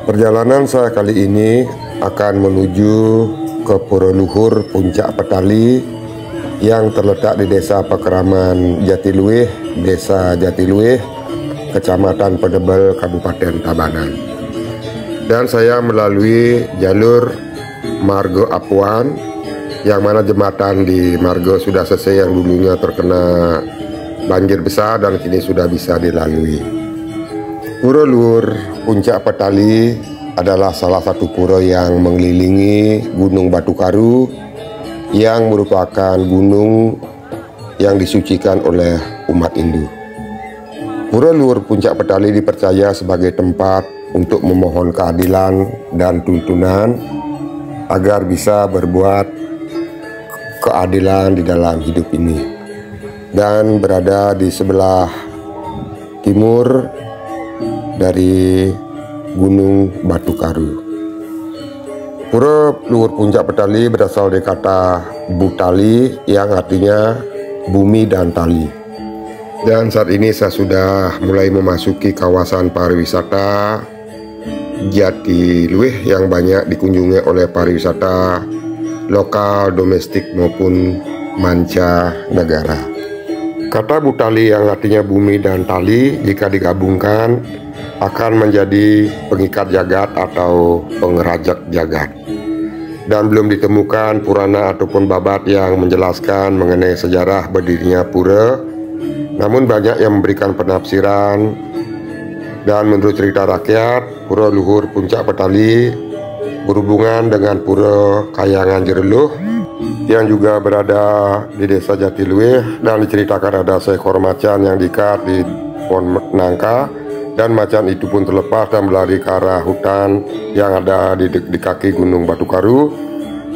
Perjalanan saya kali ini akan menuju ke Pura Luhur Puncak Petali yang terletak di Desa Pekeraman Jatiluwih, Desa Jatiluwih, Kecamatan Pedebel, Kabupaten Tabanan. Dan saya melalui jalur Margo Apuan, yang mana jembatan di Margo sudah selesai yang dulunya terkena banjir besar dan kini sudah bisa dilalui. Pura Luhur Puncak Petali adalah salah satu pura yang mengelilingi Gunung Batu Karu, yang merupakan gunung yang disucikan oleh umat Hindu. Pura Luhur Puncak Petali dipercaya sebagai tempat untuk memohon keadilan dan tuntunan agar bisa berbuat keadilan di dalam hidup ini, dan berada di sebelah timur dari Gunung Batu Karu. Pura Luhur Puncak Petali berasal dari kata Butali yang artinya bumi dan tali. Dan saat ini saya sudah mulai memasuki kawasan pariwisata Jatiluwih yang banyak dikunjungi oleh pariwisata lokal, domestik maupun mancanegara. Kata Butali yang artinya bumi dan tali jika digabungkan akan menjadi pengikat jagat atau pengerajak jagat. Dan belum ditemukan Purana ataupun babat yang menjelaskan mengenai sejarah berdirinya pura. Namun banyak yang memberikan penafsiran, dan menurut cerita rakyat, Pura Luhur Puncak Petali berhubungan dengan Pura Kayangan Jereluh yang juga berada di Desa Jatiluwih, dan diceritakan ada seekor macan yang diikat di pohon nangka, dan macan itu pun terlepas dan berlari ke arah hutan yang ada di kaki Gunung Batu Karu.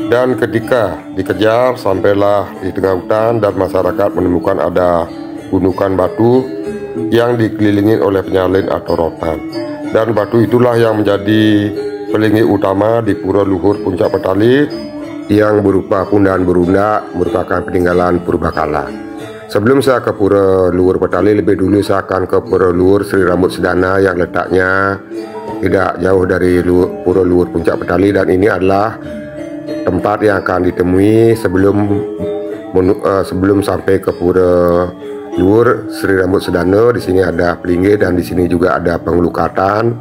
Dan ketika dikejar, sampailah di tengah hutan dan masyarakat menemukan ada gundukan batu yang dikelilingi oleh penyalin atau rotan. Dan batu itulah yang menjadi pelingi utama di Pura Luhur Puncak Petali yang berupa pundahan berundak, merupakan peninggalan purbakala. Sebelum saya ke Pura Luhur Petali, lebih dulu saya akan ke Pura Luhur Sri Rambut Sedana yang letaknya tidak jauh dari Pura Luhur Puncak Petali, dan ini adalah tempat yang akan ditemui sebelum sampai ke Pura Luhur Sri Rambut Sedana. Di sini ada pelinggih dan di sini juga ada pengelukatan.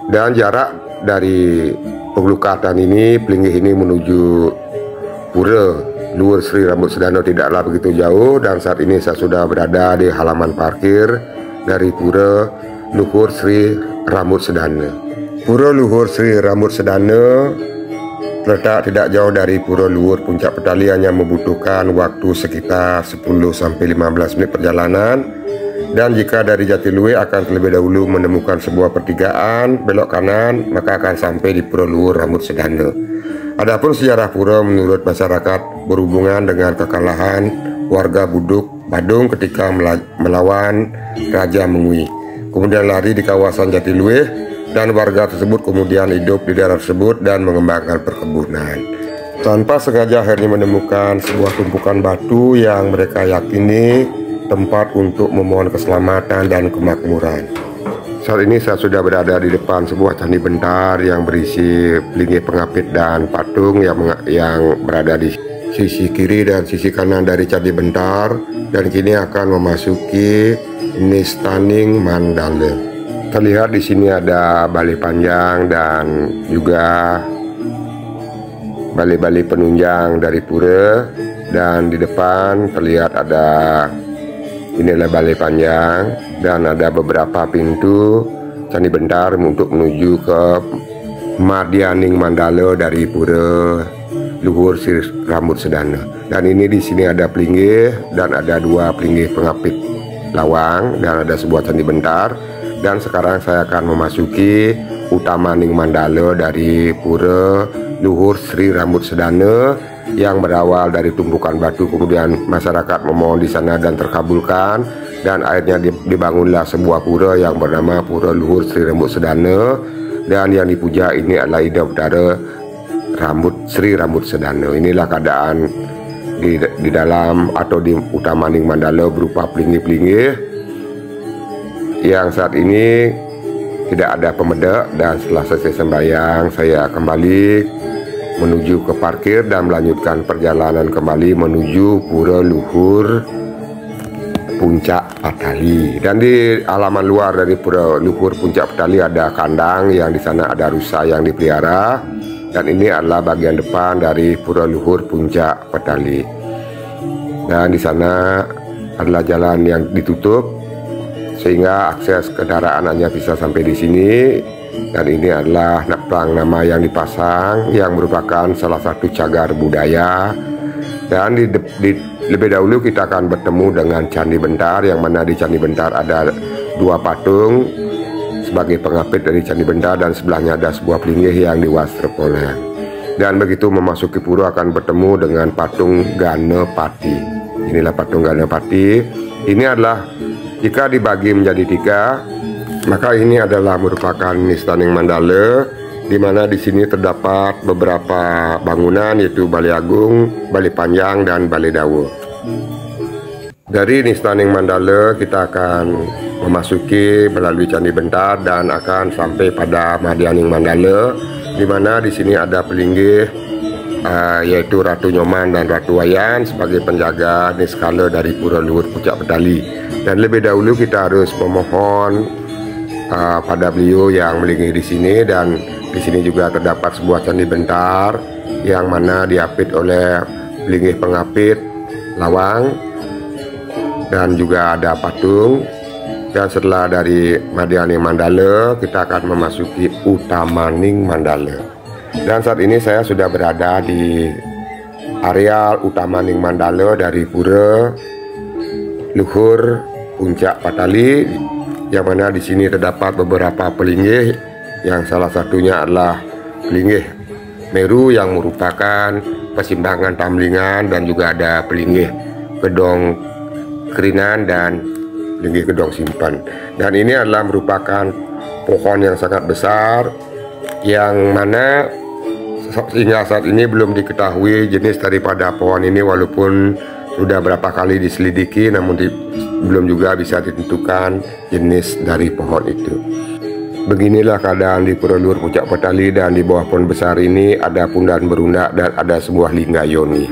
Dan jarak dari pengelukatan ini, pelinggih ini menuju Pura Luhur Sri Rambut Sedana tidaklah begitu jauh. Dan saat ini saya sudah berada di halaman parkir dari Pura Luhur Sri Rambut Sedana. Pura Luhur Sri Rambut Sedana terletak tidak jauh dari Pura Luhur Puncak Petali, hanya membutuhkan waktu sekitar 10-15 menit perjalanan. Dan jika dari Jatiluwih akan terlebih dahulu menemukan sebuah pertigaan, belok kanan maka akan sampai di Pura Luhur Rambut Sedana. Adapun sejarah pura menurut masyarakat berhubungan dengan kekalahan warga Buduk Badung ketika melawan Raja Mengui, kemudian lari di kawasan Jatiluwih, dan warga tersebut kemudian hidup di daerah tersebut dan mengembangkan perkebunan. Tanpa sengaja akhirnya menemukan sebuah tumpukan batu yang mereka yakini tempat untuk memohon keselamatan dan kemakmuran. Saat ini saya sudah berada di depan sebuah candi bentar yang berisi pelinggih pengapit dan patung yang berada di sisi kiri dan sisi kanan dari candi bentar, dan kini akan memasuki Nistaning Mandala. Terlihat di sini ada balai panjang dan juga balai-balai penunjang dari pura, dan di depan terlihat ada inilah balai panjang, dan ada beberapa pintu candi bentar untuk menuju ke Madyaning Mandala dari Pura Luhur Sri Rambut Sedana. Dan ini di sini ada pelinggih, dan ada dua pelinggih pengapit lawang, dan ada sebuah candi bentar. Dan sekarang saya akan memasuki Utamaning Mandala dari Pura Luhur Sri Rambut Sedana yang berawal dari tumpukan batu, kemudian masyarakat memohon di sana dan terkabulkan, dan akhirnya dibangunlah sebuah pura yang bernama Pura Luhur Sri Rambut Sedana, dan yang dipuja ini adalah Ida Betara Sri Rambut Sedana. Inilah keadaan di dalam atau di Utamaning Mandala berupa pelinggih-pelinggih yang saat ini tidak ada pemedek, dan setelah selesai sembahyang saya kembali menuju ke parkir dan melanjutkan perjalanan kembali menuju Pura Luhur Puncak Patali. Dan di halaman luar dari Pura Luhur Puncak Patali ada kandang yang di sana ada rusa yang dipelihara, dan ini adalah bagian depan dari Pura Luhur Puncak Patali. Dan di sana adalah jalan yang ditutup sehingga akses kendaraan hanya bisa sampai di sini. Dan ini adalah plang nama yang dipasang yang merupakan salah satu cagar budaya. Dan lebih dahulu kita akan bertemu dengan Candi Bentar, yang mana di Candi Bentar ada dua patung sebagai pengapit dari Candi Bentar, dan sebelahnya ada sebuah pelinggih yang diwastrapoleh. Dan begitu memasuki pura akan bertemu dengan patung Ganapati. Inilah patung Ganapati. Ini adalah jika dibagi menjadi tiga, maka ini adalah merupakan Nistaning Mandala, di mana di sini terdapat beberapa bangunan, yaitu Balai Agung, Balai Panjang, dan Balai Dawa. Dari Nistaning Mandala kita akan memasuki melalui Candi Bentar dan akan sampai pada Madyaning Mandala, di mana di sini ada pelinggih yaitu Ratu Nyoman dan Ratu Wayan sebagai penjaga niskala dari Pura Luhur Puncak Patali. Dan lebih dahulu kita harus memohon pada beliau yang melinggih di sini. Dan di sini juga terdapat sebuah Candi Bentar yang mana diapit oleh pelinggih pengapit Lawang, dan juga ada patung. Dan setelah dari Madyaning Mandala kita akan memasuki Utamaning Mandala. Dan saat ini saya sudah berada di areal Utamaning Mandala dari Pura Luhur Puncak Patali, yang mana di sini terdapat beberapa pelinggih, yang salah satunya adalah pelinggih Meru yang merupakan Pasimbangan Tamlingan, dan juga ada pelinggih Kedong Kerinan dan pelinggih Kedong Simpan. Dan ini adalah merupakan pohon yang sangat besar, yang mana hingga saat ini belum diketahui jenis daripada pohon ini, walaupun sudah berapa kali diselidiki, namun belum juga bisa ditentukan jenis dari pohon itu. Beginilah keadaan di Pura Luhur Puncak Patali, dan di bawah pohon besar ini ada pundan berundak dan ada sebuah lingga yoni.